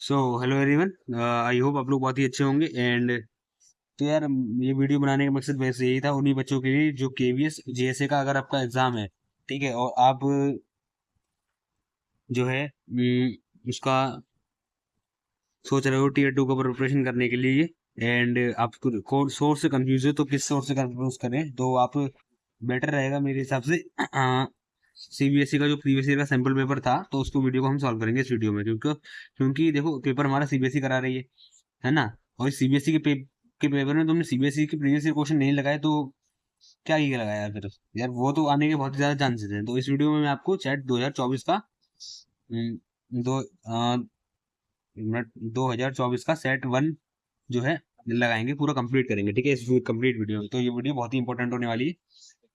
So hello everyone, I hope आप लोग बहुत ही अच्छे होंगे। एंड तो यार, ये वीडियो बनाने का मकसद वैसे यही था उन्हीं बच्चों के लिए जो केवीएस जेएसए का अगर आपका एग्जाम है, ठीक है, और आप जो है उसका सोच रहे हो टीयर 2 का प्रिपरेशन करने के लिए। एंड आप सोर्स से कंफ्यूज हो तो किस सोर्स से कंफ्यूज करें तो आप बेटर रहेगा मेरे हिसाब से सीबीएसई का जो प्रीवियस ईयर का सैंपल पेपर था तो उसको वीडियो को हम सॉल्व करेंगे इस वीडियो में, क्योंकि क्योंकि देखो पेपर हमारा सीबीएसई करा रही है ना। और सीबीएसई के पेपर में तुमने सीबीएसई के प्रीवियस ईयर क्वेश्चन नहीं लगाए तो क्या ही लगाया यार फिर। यार वो तो आने के बहुत ज्यादा चांसेस हैं। तो इस वीडियो में मैं आपको चैट 2024 का अम, दो 2024 का सेट वन जो है लगाएंगे, पूरा कंप्लीट करेंगे, ठीक है, इस कंप्लीट वीडियो में। तो ये वीडियो बहुत ही इंपॉर्टेंट होने वाली है।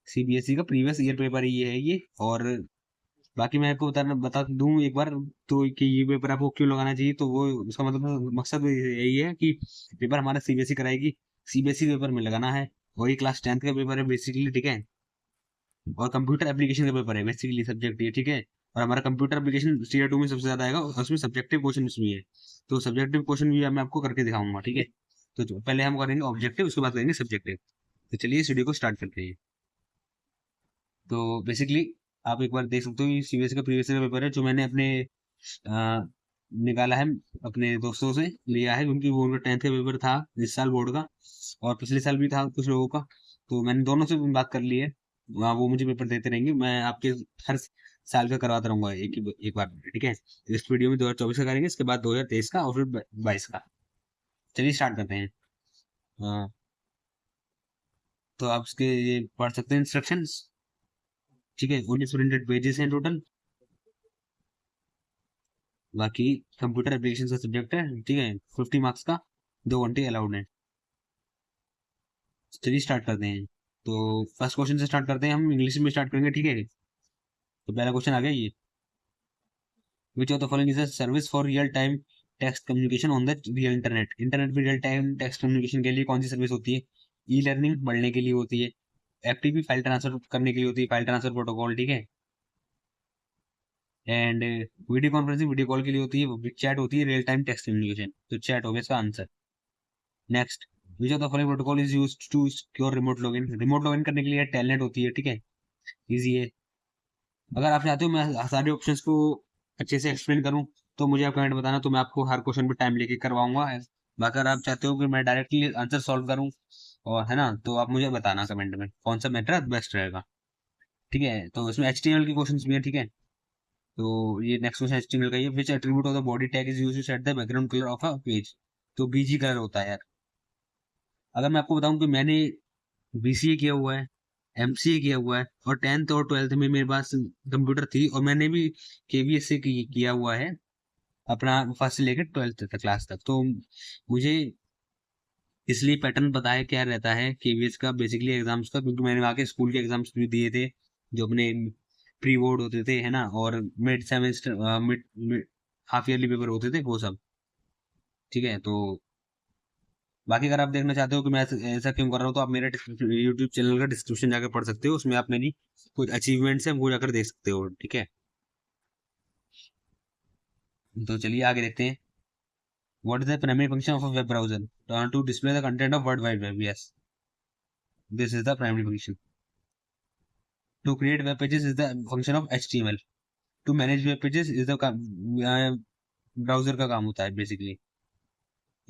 सीबीएसई का प्रीवियस ईयर पेपर ही ये है ये। और बाकी मैं आपको बता दूं एक बार तो कि ये पेपर आपको क्यों लगाना चाहिए, तो वो उसका मतलब मकसद यही है कि पेपर हमारा सीबीएसई कराएगी, सीबीएसई पेपर में लगाना है। वही क्लास 10th का पेपर है बेसिकली, ठीक है। और कंप्यूटर एप्लीकेशन का पेपर है बेसिकली सब्जेक्ट ये, ठीक है। और हमारा कंप्यूटर एप्लीकेशन टीयर 2 में सबसे ज्यादा आएगा और उसमें सब्जेक्टिव क्वेश्चन इसमें है। तो सब्जेक्टिव क्वेश्चन भी मैं आपको करके दिखाऊंगा, ठीक है। तो पहले हम करेंगे ऑब्जेक्टिव, उसके बाद करेंगे सब्जेक्टिव। तो चलिए इस वीडियो को स्टार्ट करते हैं। तो बेसिकली आप एक बार देख सकते हो, ये सीबीएसई का प्रीवियस ईयर पेपर है जो मैंने अपने अ, निकाला है, अपने दोस्तों से लिया है, क्योंकि वो उनका 10th का पेपर था इस साल बोर्ड का, और पिछले साल भी था कुछ लोगों का। तो मैंने दोनों से बात कर ली है। वो मुझे पेपर देते रहेंगे, मैं आपके हर साल का करवाता रहूंगा एक बार, ठीक है। तो इस वीडियो में 2024 का करेंगे, इसके बाद 2023 का और फिर 22 का। चलिए स्टार्ट करते हैं। अ, तो आप इसके ये पढ़ सकते हैं इंस्ट्रक्शंस, ठीक है। 19 पेजेस हैं टोटल। बाकी कंप्यूटर एप्लीकेशन का सब्जेक्ट है, ठीक है, 50 मार्क्स का, 2 घंटे अलाउड है। चलिए स्टार्ट करते हैं। तो फर्स्ट क्वेश्चन से स्टार्ट करते हैं, हम इंग्लिश में स्टार्ट करेंगे, ठीक है। तो पहला क्वेश्चन आ गया ये, विच of the following is a service for real time text communication on the real internet. Internet पे रियल टाइम टेक्स्ट कम्युनिकेशन के लिए कौन सी सर्विस होती है? ई लर्निंग पढ़ने के लिए होती है, एफटीपी फाइल ट्रांसफर करने के लिए होती है, फाइल ट्रांसफर प्रोटोकॉल, ठीक है। And video conferencing video call के लिए होती है, चैट होती है रियल टाइम टेक्स्ट कम्युनिकेशन, तो चैट हो गया इसका answer. Next, which of the following protocol is used to secure remote login. Remote login करने के लिए टेलनेट होती है, ठीक है, इजी है। अगर आप चाहते हो मैं सारे ऑप्शंस को अच्छे से एक्सप्लेन करूं तो मुझे आप कमेंट बताना, तो मैं आपको हर क्वेश्चन पे टाइम लेके करवाऊंगा। अगर आप चाहते हो कि मैं डायरेक्टली आंसर सॉल्व करूं और है ना, तो आप मुझे बताना कमेंट में कौन सा मेथड बेस्ट रहेगा, ठीक है। तो इसमें एचटीएमएल के क्वेश्चंस भी हैं, ठीक है। तो ये नेक्स्ट क्वेश्चन एचटीएमएल का, ये which attribute of the body tag is used to set the background colour of a page. तो बीजी कलर होता है यार। अगर मैं आपको बताऊं कि मैंने बीसीए किया हुआ है, एमसीए किया हुआ है, और 10th और 12th में मेरे पास कंप्यूटर थी, और मैंने भी केवीएस से किया हुआ है अपना फर्स्ट से लेकर 12th तक क्लास तक। तो मुझे इसलिए पैटर्न पता है क्या रहता है केवीएस का बेसिकली एग्जाम्स का, क्योंकि मैंने वहाँ के स्कूल के एग्जाम्स भी दिए थे जो अपने प्री बोर्ड होते थे, है ना, और mid semester mid half yearly paper होते थे वो सब, ठीक है। तो बाकी अगर आप देखना चाहते हो कि मैं ऐसा क्यों कर रहा हूँ तो आप मेरे यूट्यूब चैनल का डिस्क्रिप्शन जाकर पढ़ सकते हो, उसमें आप मेरी कुछ अचीवमेंट्स हैं वो जाकर देख सकते हो, ठीक है। तो चलिए आगे देखते हैं। What is the primary function of a web browser? To display the content of World Wide Web, yes, this is the primary function. To create web pages is the function of HTML. To manage web pages is the browser का काम होता है basically.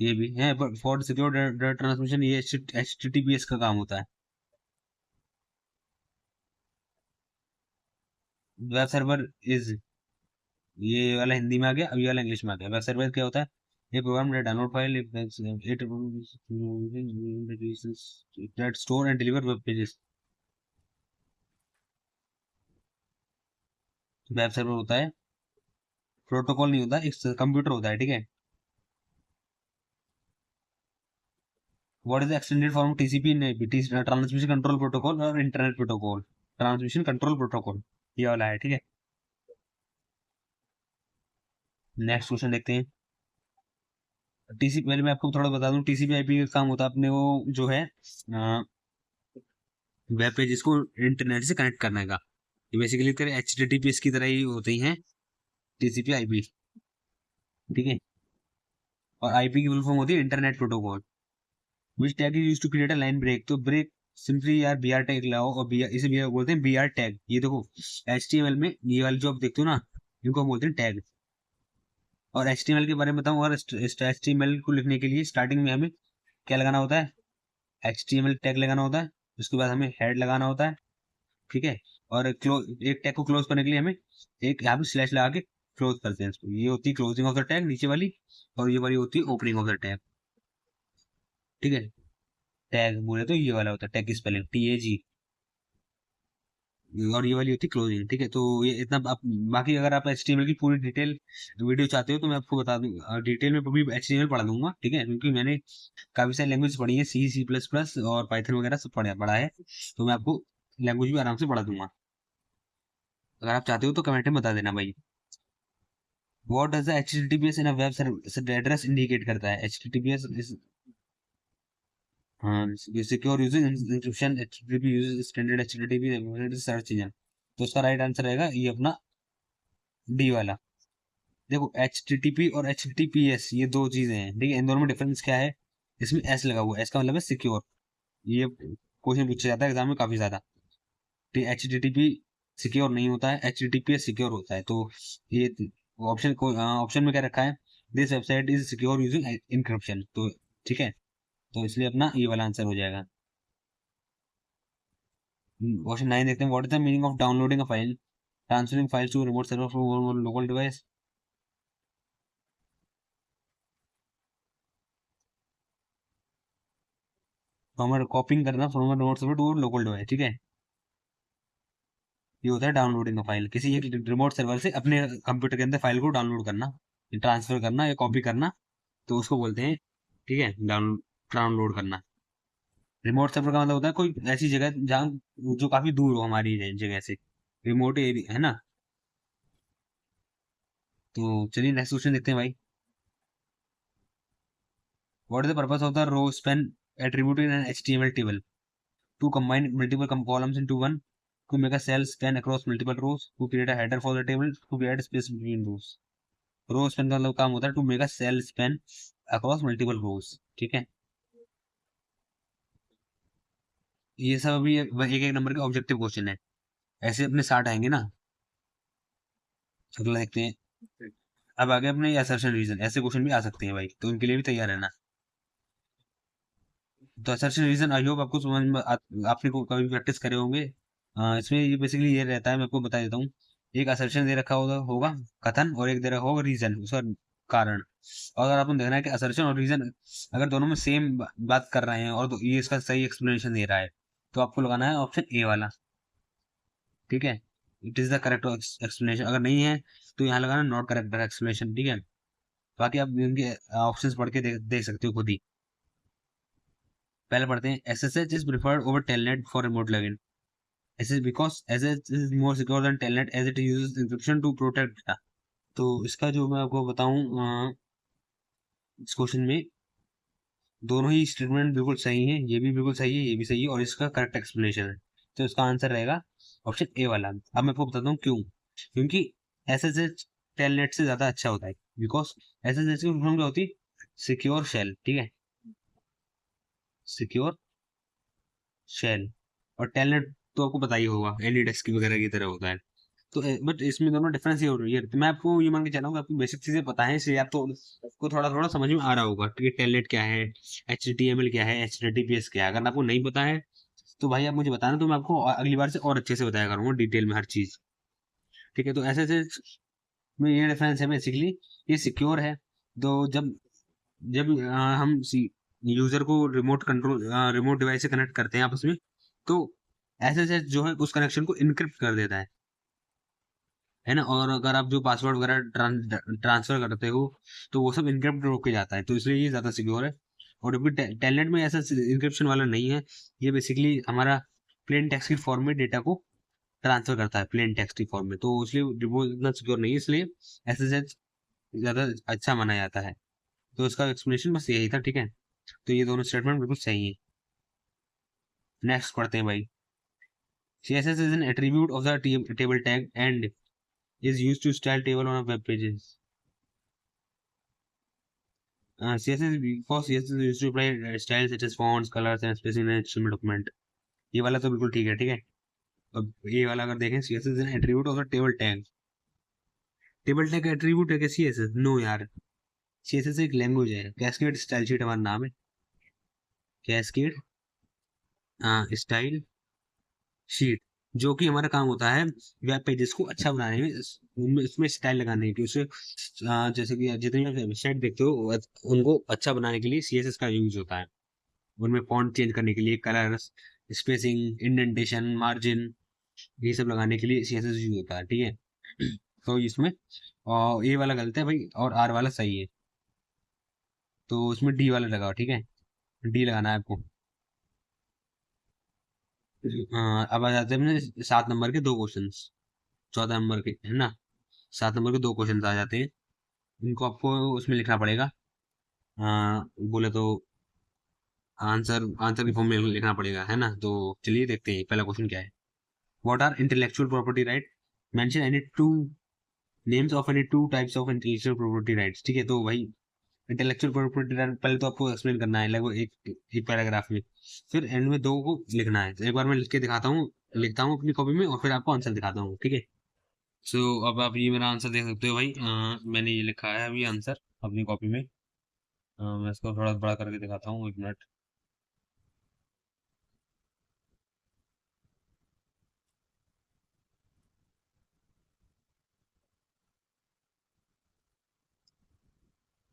ये भी है, for secure data transmission ये HTTPS का काम होता है। वेब सर्वर इज, ये वाला हिंदी में आ गया, अब ये वाला इंग्लिश में आ गया। वेब सर्वर क्या होता है? ये program that download file it that store and deliver web pages. Web server होता है, प्रोटोकॉल नहीं होता, एक कंप्यूटर होता है, ठीक है। What is the extended form TCP in AP? Transmission control protocol और internet protocol, transmission control protocol ये वाला है, ठीक है। नेक्स्ट क्वेश्चन देखते हैं। टीसीपी, पहले मैं आपको थोड़ा बता दूं, टीसीपी आईपी का काम होता है अपने वो जो है वेब पेजेस को इंटरनेट से कनेक्ट करने का। ये बेसिकली तेरे एचटीटीपीएस की तरह ही होते हैं टीसीपी आईपी, ठीक है। और आईपी की फुल फॉर्म होती है internet protocol. Which tag is use to create a line break, तो ब्रेक सिंपली यार बी आर टैग लगाओ, और बी इसे बी बोलते हैं बी आर टैग। ये देखो HTML में ये वाले जो आप देखते हो ना, इनको हम बोलते हैं टैग। और HTML के बारे में बताऊं, और HTML को लिखने के लिए स्टार्टिंग में हमें क्या लगाना होता है, HTML टैग लगाना होता है। उसके बाद हमें हेड लगाना होता है, ठीक है। और एक टैग को क्लोज करने के लिए हमें एक यहाँ पे स्लैश लगा के क्लोज करते हैं इसको। ये होती है क्लोजिंग ऑफ द टैग नीचे वाली, और ये वाली होती है ओपनिंग ऑफ द टैग, ठीक है। टैग बोले तो ये वाला होता है टैग की स्पेलिंग TAG, और ये वाली होती है क्लोजिंग, ठीक है। तो ये इतना आप, बाकी अगर आप HTML की पूरी डिटेल वीडियो चाहते हो तो मैं आपको बता दूँ, डिटेल में भी HTML पढ़ा दूंगा, ठीक है, क्योंकि मैंने काफी सारी लैंग्वेज पढ़ी है, C++ और पाइथन वगैरह सब पढ़ा है, तो मैं आपको लैंग्वेज भी आराम से पढ़ा दूंगा। अगर आप चाहते हो तो कमेंट में बता देना भाई। What does the HTTPS in a web server address indicate करता है? HTTPS is secure using encryption, HTTP uses standard HTTP search engine. तो उसका राइट आंसर रहेगा ये अपना डी वाला। देखो HTTP और HTTPS ये दो चीजें हैं, ठीक है। इन दोनों में डिफरेंस क्या है, इसमें एस लगा हुआ है, एस का मतलब है सिक्योर। ये क्वेश्चन पूछा जाता है एग्जाम में काफी ज्यादा। HTTP सिक्योर नहीं होता है, HTTPS सिक्योर होता है। तो ये ऑप्शन में क्या रखा है, this website is secure using encryption, तो ठीक है। तो इसलिए अपना ये वाला आंसर हो जाएगा। क्वेश्चन 9 देखते हैं, what is the meaning of downloading a file, transferring files to remote server from local device? From copying करना from remote server to local device, ठीक है। ये होता है डाउनलोडिंग फाइल, किसी एक रिमोट सर्वर से अपने कंप्यूटर के अंदर फाइल को डाउनलोड करना, ट्रांसफर करना या कॉपी करना, तो उसको बोलते हैं, ठीक है, डाउनलोड करना। रिमोट सर्वर का मतलब होता है कोई ऐसी जगह जहाँ जो काफी दूर हो हमारी जगह से, रिमोट एरिया है ना। तो चलिए नेक्स्ट क्वेश्चन देखते हैं भाई। What is the purpose of the row span attribute in an HTML टेबल? To combine multiple columns into one, to make a cell span across multiple rows, to create a header for the table, to create space between rows। Row span का मतलब काम होता है to make a cell span across multiple rows, ठीक है। ये सब अभी एक एक नंबर के ऑब्जेक्टिव क्वेश्चन है, ऐसे अपने 60 आएंगे ना। अगला देखते हैं। अब आगे अपने असर्शन रीजन, ऐसे क्वेश्चन भी आ सकते हैं भाई, तो उनके लिए भी तैयार रहना। तो असर्शन रीजन आई होप आपको समझ में आपने को कभी प्रैक्टिस करे होंगे। इसमें ये बेसिकली ये रहता है, मैं आपको बता देता हूँ। एक असर्शन दे रखा होगा कथन, और एक दे रखा होगा रीजन, उसका कारण। और अगर आपको देखना है कि असर्शन और रीजन अगर दोनों में सेम बात कर रहे हैं और ये इसका सही एक्सप्लेनेशन दे रहा है, तो आपको लगाना है ऑप्शन ए वाला, ठीक है। It is the correct explanation. अगर नहीं है तो यहाँ लगाना नॉट करेक्ट एक्सप्लेनेशन, ठीक है। बाकी आप इनके ऑप्शंस पढ़ के देख सकते हो खुद ही। पहले पढ़ते हैं, SSH is preferred over telnet for remote login. SS because SS is more secure than Telnet as it uses encryption to protect data। तो इसका जो मैं आपको बताऊं, इस क्वेश्चन में दोनों ही स्टेटमेंट बिल्कुल सही है, ये भी बिल्कुल सही है, ये भी सही है, और इसका करेक्ट एक्सप्लेनेशन है। तो इसका आंसर रहेगा ऑप्शन ए वाला। अब मैं आपको बताता हूँ क्यों। क्योंकि SSH टेलनेट से ज्यादा अच्छा होता है, बिकॉज SSH की फुल क्या होती है, सिक्योर शेल, ठीक है, सिक्योर शेल। और टेलनेट तो आपको पता ही होगा एनीडेस्क की वगैरह की तरह होता है। तो बट इसमें दोनों डिफरेंस ये हो रही है, तो मैं आपको ये मान के चला हूँ कि आपको बेसिक चीजें पता है, इसलिए आप तो आपको थोड़ा थोड़ा समझ में आ रहा होगा कि टेलनेट क्या है, HTML क्या है, HTTPS क्या है। अगर आपको नहीं पता है तो भाई आप मुझे बताना, तो मैं आपको अगली बार से और अच्छे से बताया करूंगा डिटेल में हर चीज, ठीक है। तो ऐसे ऐसे में ये डिफरेंस है बेसिकली, ये सिक्योर है। तो जब जब हम यूजर को रिमोट डिवाइस से कनेक्ट करते हैं आपस में, तो SSH जो है उस कनेक्शन को इनक्रिप्ट कर देता है ना। और अगर आप जो पासवर्ड वगैरह ट्रांसफर करते हो तो वो सब इनक्रिप्ट होके जाता है, तो इसलिए ये ज्यादा सिक्योर है। और अभी टेलनेट में ऐसा इंक्रिप्शन वाला नहीं है, ये बेसिकली हमारा प्लेन टेक्स्ट की फॉर्म में डेटा को ट्रांसफर करता है, प्लेन टेक्स्ट की फॉर्म में, तो इसलिए वो इतना सिक्योर नहीं है, इसलिए SSH ज्यादा अच्छा माना जाता है। तो इसका एक्सप्लेनेशन बस यही था, ठीक है। तो ये दोनों स्टेटमेंट बिल्कुल सही है। नेक्स्ट पढ़ते हैं भाई। CSS is an attribute of the table tag and is used to style table on a web pages। CSS because CSS is used to apply styles such as fonts, colors and spacing in HTML document. ये वाला तो बिल्कुल ठीक है, ठीक है। अब ये वाला अगर देखें, CSS is an attribute of a table tag. Table tag attribute है क्या CSS? नो यार, CSS एक लैंग्वेज है। कैस्केड स्टाइल शीट हमारा नाम है, कैस्केड स्टाइल शीट, जो कि हमारा काम होता है वेब पेजेस को अच्छा बनाने में, इसमें स्टाइल लगाने की, उसे जैसे कि जितनी आप वेबसाइट देखते हो उनको अच्छा बनाने के लिए सीएसएस का यूज होता है। उनमें फॉन्ट चेंज करने के लिए, कलर्स, स्पेसिंग, इंडेंटेशन, मार्जिन, ये सब लगाने के लिए सीएसएस यूज होता है, ठीक है। तो इसमें ए वाला गलत है भाई और आर वाला सही है, तो उसमें डी वाला लगाओ, ठीक है। डी लगाना है आपको। अब आ जाते हैं अपने 7 नंबर के 2 क्वेश्चन, 14 नंबर के है ना, 7 नंबर के 2 क्वेश्चन आ जाते हैं। इनको आपको उसमें लिखना पड़ेगा, बोले तो आंसर आंसर की फॉर्म में लिखना पड़ेगा, है ना। तो चलिए देखते हैं पहला क्वेश्चन क्या है। What are intellectual property right? Mention any two names of any two types of intellectual property rights, ठीक है। तो भाई इंटेलेक्चुअल प्रॉपर्टी राइट पहले तो आपको एक्सप्लेन करना है लगभग एक पैराग्राफ में, फिर एंड में 2 को लिखना है। तो एक बार मैं लिख के दिखाता हूँ, लिखता हूँ अपनी कॉपी में और फिर आपको आंसर दिखाता हूँ, ठीक है। सो अब आप ये मेरा आंसर देख सकते हो भाई। मैंने ये लिखा है अभी आंसर अपनी कॉपी में। मैं इसको थोड़ा बड़ा करके दिखाता हूँ, 1 मिनट।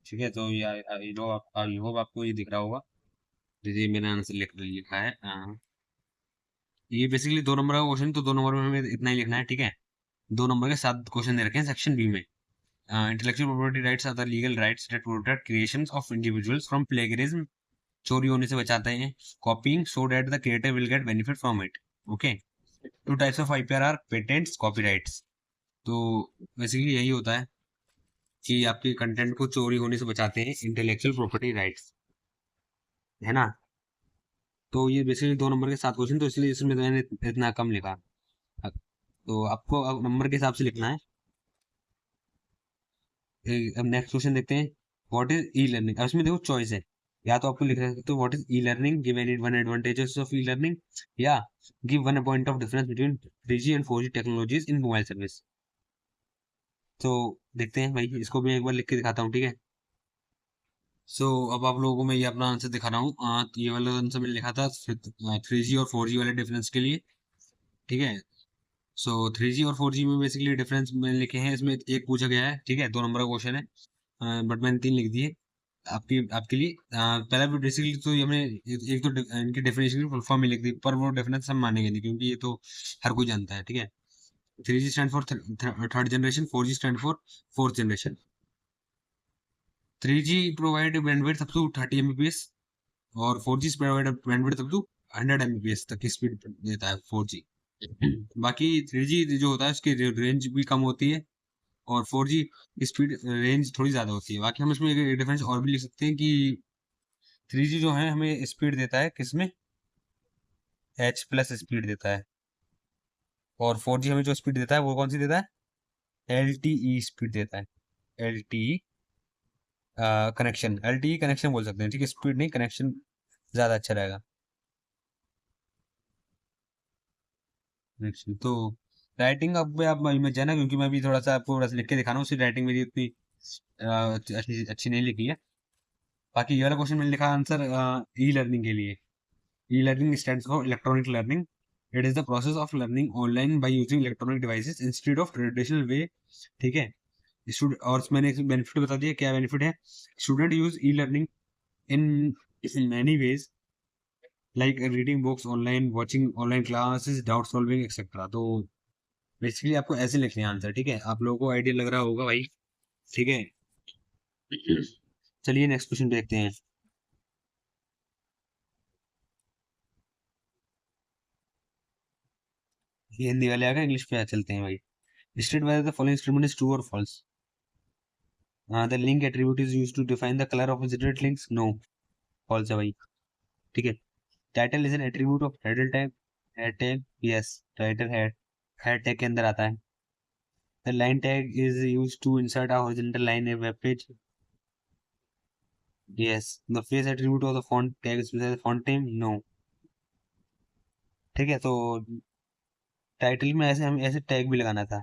ठीक है, तो ये आई नो आई होप आपको ये दिख रहा होगा। देखिए मैंने आंसर लिखा है। ये बेसिकली 2 नंबर का क्वेश्चन, तो 2 नंबर में हमें इतना ही लिखना है, ठीक है। 2 नंबर के 7 क्वेश्चन दे रखे हैं सेक्शन बी में। Intellectual property rights are the legal rights that protect creations of individuals from plagiarism, चोरी होने से बचाते हैं, copying so that the creator will get benefit from it. Okay. 2 types of IPR are patents, copyrights. तो basically यही होता है कि आपके कंटेंट को चोरी होने से बचाते हैं इंटेलेक्चुअल प्रॉपर्टी राइट्स, है ना। तो ये बेसिकली 2 नंबर के 7 क्वेश्चन, तो इसलिए इसमें मैंने इतना कम लिखा। तो आपको अब नंबर के हिसाब से लिखना है। अब नेक्स्ट क्वेश्चन देखते हैं। What is e learning? अब इसमें देखो चॉइस है, या तो आपको लिख सकते हो what is e learning, give any one advantages of e learning, या give one point of difference between 3G and 4G technologies in mobile service. तो देखते हैं भाई, इसको मैं एक बार लिख के दिखाता हूँ, ठीक है। सो अब आप लोगों को मैं ये अपना आंसर दिखा रहा हूँ। ये वाला आंसर मैंने लिखा था 3G और 4G वाले डिफरेंस के लिए, ठीक है। सो 3G और 4G में बेसिकली डिफरेंस मैंने लिखे हैं। इसमें एक पूछा गया है, ठीक है, 2 नंबर का क्वेश्चन है, बट मैंने 3 लिख दिए आपकी आपके लिए। पहला भी बेसिकली तो ये हमने एक तो इनकी डेफिनेशन की फुल फॉर्म में लिख दी, पर वो डेफिनेशन हम मानेंगे नहीं क्योंकि ये तो हर कोई जानता है, ठीक है। 3G stand for third generation, 4G stand for fourth generation. 3G provide bandwidth up to 30 Mbps और 4G provide bandwidth up to 100 Mbps तक की स्पीड देता है 4G। बाकी 3G जो होता है उसकी रेंज भी कम होती है और 4G स्पीड रेंज थोड़ी ज़्यादा होती है। बाकी हम इसमें एक डिफरेंस और भी लिख सकते हैं कि 3G जो है हमें स्पीड देता है किसमें, H+ स्पीड देता है, और 4G हमें जो स्पीड देता है वो कौन सी देता है, LTE स्पीड देता है। LTE कनेक्शन बोल सकते हैं, ठीक है, स्पीड नहीं, कनेक्शन ज़्यादा अच्छा रहेगा। कनेक्शन तो राइटिंग अब आप मैं जाना, क्योंकि मैं भी थोड़ा सा आपको थोड़ा सा लिख के दिखा रहा हूँ, उसकी राइटिंग मेरी उतनी अच्छी नहीं लिखी है। बाकी ये वाला क्वेश्चन मैंने लिखा आंसर ई लर्निंग के लिए। E learning stands for electronic learning. It is the process of learning online by using electronic devices instead of traditional way, ठीक है। स्टूडेंट, और मैंने एक बेनिफिट बता दिया, क्या बेनिफिट है। Student use e learning in many ways like reading books online, watching online classes, doubt solving etcetera. तो बेसिकली आपको ऐसे लिखने हैं आंसर, ठीक है। आप लोगों को आइडिया लग रहा होगा भाई, ठीक है। चलिए नेक्स्ट क्वेश्चन देखते हैं। ये हिंदी वाले आ गए, इंग्लिश पे आ चलते हैं भाई। State whether the following statement is true or false. The link attribute is used to define the color of visited links. No, false है भाई, ठीक है। Title is an attribute of title tag. Head tag, yes, title head tag के अंदर आता है। The line tag is used to insert a horizontal line in a web page. Yes, the face attribute of the font tag font name, no. ठीक है, तो title में ऐसे हम ऐसे टैग भी लगाना था,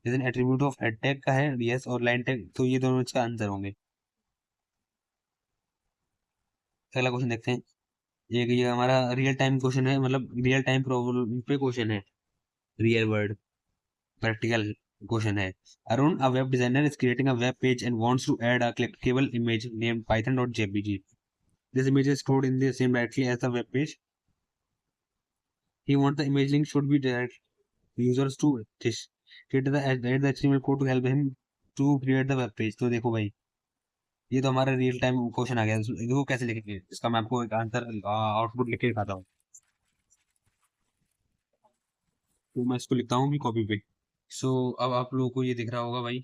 जैसे एट्रीब्यूट ऑफ हेड टैग का है यस, और लाइन टैग, तो ये दोनों इसका आंसर होंगे। अगला क्वेश्चन देखते हैं। ये हमारा रियल टाइम क्वेश्चन है, मतलब रियल टाइम प्रॉब्लम पे क्वेश्चन है, रियल वर्ल्ड प्रैक्टिकल क्वेश्चन है। Arun, a web designer is creating a web page and wants to add a clickable image named python.jpg. This image is stored in the same directory as the web page. He wants the image link should be direct users to this create the HTML code to help him to create the web page। तो देखो भाई, ये तो हमारा real time question आ गया। देखो कैसे लिखेंगे इसका, मैं आपको एक आंसर आउटपुट लिख के दिखाता हूँ। तो मैं इसको लिखता हूँ भी कॉपी पे। सो अब आप लोगों को ये दिख रहा होगा भाई,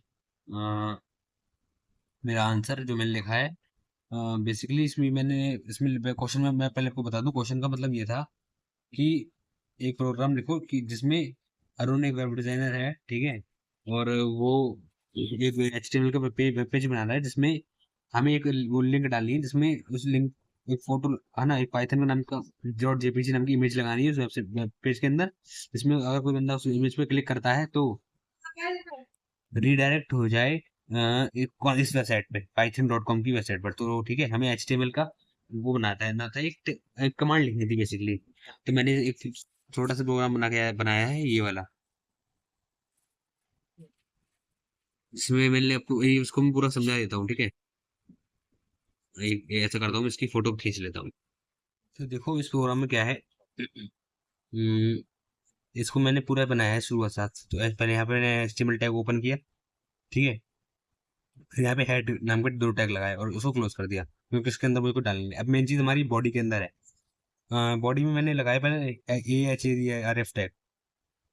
मेरा आंसर जो मैंने लिखा है। बेसिकली इसमें क्वेश्चन में मैं पहले आपको बता दूं, क्वेश्चन का मतलब ये था कि एक प्रोग्राम लिखो कि जिसमें अरुण एक वेब डिजाइनर है, ठीक है, और वो एक HTML का वेब पेज बना रहा है, जिसमें हमें एक वो लिंक डालनी है, जिसमें उस लिंक एक फोटो है ना, एक पाइथन का नाम का .jpg नाम की इमेज लगानी है उस वेब पेज के अंदर, जिसमें अगर कोई बंदा उस इमेज पे क्लिक करता है तो रीडायरेक्ट हो जाए इस वेबसाइट पे, python.com की वेबसाइट पर। तो ठीक है, हमें HTML का वो बनाता है ना था, एक कमांड लिखनी थी बेसिकली। तो मैंने एक छोटा सा प्रोग्राम बनाया है ये वाला, इसमें मैंने आपको उसको मैं पूरा समझा देता हूँ, ठीक है। ऐसा करता हूँ, इसकी फोटो खींच लेता हूँ। तो देखो इस प्रोग्राम में क्या है। हम्म, इसको मैंने पूरा बनाया है शुरुआत से। तो पहले यहाँ पे मैंने HTML टैग ओपन किया, ठीक है, फिर यहाँ पे हेड नाम के 2 टैग लगाए और उसको क्लोज कर दिया, क्योंकि इसके अंदर मुझे को डालनी है। अब मेन चीज हमारी बॉडी के अंदर है। बॉडी में मैंने लगाया पहले AHARF टैग,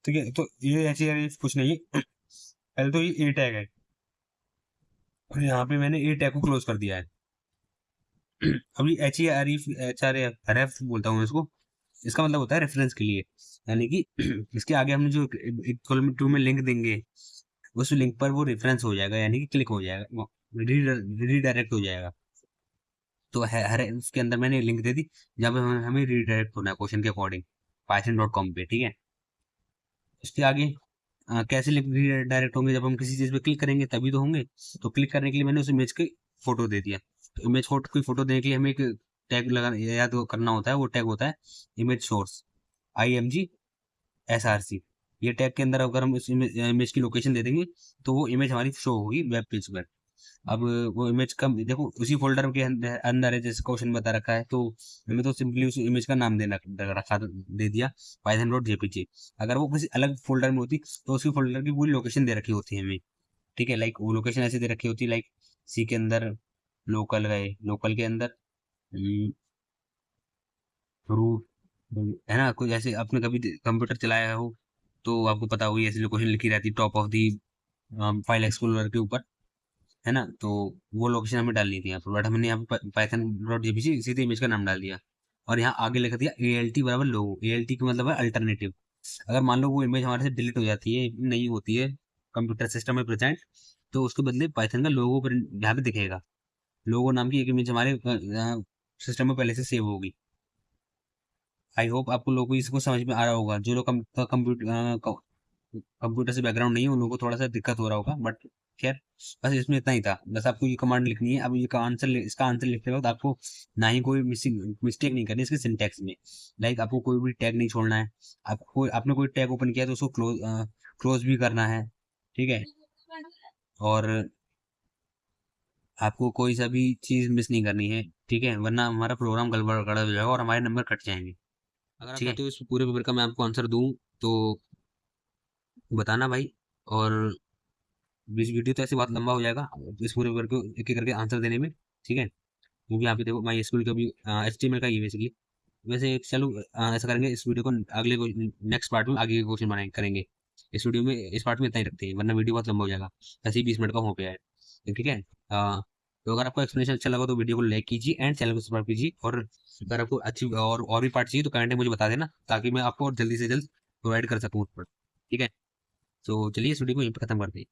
ठीक है। तो AHARF कुछ नहीं है, पहले तो ये A टैग है, और यहाँ पे मैंने A टैग को क्लोज कर दिया है। अभी HARF बोलता हूँ इसको, इसका मतलब होता है रेफरेंस के लिए, यानी कि इसके आगे हम जो एक कॉलम 2 में लिंक देंगे, उस लिंक पर वो रेफरेंस हो जाएगा, यानी कि क्लिक हो जाएगा, रीडायरेक्ट हो जाएगा। तो हर उसके अंदर मैंने लिंक दे दी जहाँ पे हमें रीडायरेक्ट होना है क्वेश्चन के अकॉर्डिंग python.com पे, ठीक है। उसके आगे कैसे लिंक रीडायरेक्ट होंगे, जब हम किसी चीज पे क्लिक करेंगे तभी तो होंगे। तो क्लिक करने के लिए मैंने उस इमेज की फोटो दे दिया। तो इमेज फोटो की फोटो देने के लिए हमें एक टैग लगा याद करना होता है, वो टैग होता है इमेज सोर्स, IMG SRC। ये टैग के अंदर अगर हम उस इमेज की लोकेशन दे देंगे तो वो इमेज हमारी शो होगी वेब पेज पर। अब वो इमेज का देखो उसी फोल्डर के अंदर है, जैसे क्वेश्चन बता रखा है, तो हमें तो सिंपली उस इमेज का नाम देना रखा दे दिया python.jpg। अगर वो किसी अलग फोल्डर में होती तो उसकी फोल्डर की पूरी लोकेशन दे रखी होती है हमें, ठीक है। लाइक वो लोकेशन ऐसे दे रखी होती है, लाइक सी के अंदर लोकल गए, लोकल के अंदर रूट, है ना। कुछ ऐसे आपने कभी कंप्यूटर चलाया हो तो आपको पता होगी, ऐसी लोकेशन लिखी रहती है top of the file explorer के ऊपर, है ना। तो वो लोकेशन हमें डालनी थी यहाँ पर, बट हमने यहाँ पे python.jpg सीधे इमेज का नाम डाल दिया, और यहाँ आगे लिख दिया ALT बराबर लोगो। ALT का मतलब है अल्टरनेटिव। अगर मान लो वो इमेज हमारे से डिलीट हो जाती है, नहीं होती है कंप्यूटर सिस्टम में प्रेजेंट, तो उसके बदले पाइथन का लोगो पर यहाँ पे दिखेगा। लोगो नाम की एक इमेज हमारे सिस्टम में पहले से सेव होगी। आई होप आपको लोगों को इसको समझ में आ रहा होगा। जो लोग कंप्यूटर से बैकग्राउंड नहीं है उन लोगों को थोड़ा सा दिक्कत हो रहा होगा, बट खैर बस इसमें इतना ही था। बस आपको ये कमांड लिखनी है। अब ये का आंसर इसका आंसर लिखते वक्त आपको ना ही कोई मिस्टेक नहीं करनी इसके सिंटेक्स में। लाइक आपको कोई भी टैग नहीं छोड़ना है। आपने कोई टैग ओपन किया तो उसको क्लोज भी करना है, ठीक है। और आपको कोई सा भी चीज मिस नहीं करनी है, ठीक है, वरना हमारा प्रोग्राम गड़बड़ हो जाएगा और हमारे नंबर कट जाएंगे। अगर आप चाहते हो इस पूरे पेपर का मैं आपको आंसर दूं तो बताना भाई। और बीच वीडियो तो ऐसे बहुत लंबा हो जाएगा इस पूरे पेपर को एक एक करके आंसर देने में, ठीक है। क्योंकि यहाँ पे देखो माई स्कूल का भी HTML का ही बेसिकली। वैसे चलो ऐसा करेंगे, इस वीडियो को अगले नेक्स्ट पार्ट में आगे के क्वेश्चन बनाए करेंगे। इस वीडियो में इस पार्ट में इतना ही रखते हैं, वरना वीडियो बहुत लंबा हो जाएगा, ऐसे ही 20 मिनट का हो गया है, तो ठीक है। तो अगर आपको एक्सप्लेनेशन अच्छा लगा तो वीडियो को लाइक कीजिए एंड चैनल को सब्सक्राइब कीजिए। और अगर आपको अच्छी और भी पार्ट चाहिए तो कमेंट में मुझे बता देना, ताकि मैं आपको और जल्दी से जल्द प्रोवाइड कर सकूँ उस पर, ठीक है। तो चलिए इस वीडियो को यहीं पर खत्म करते हैं।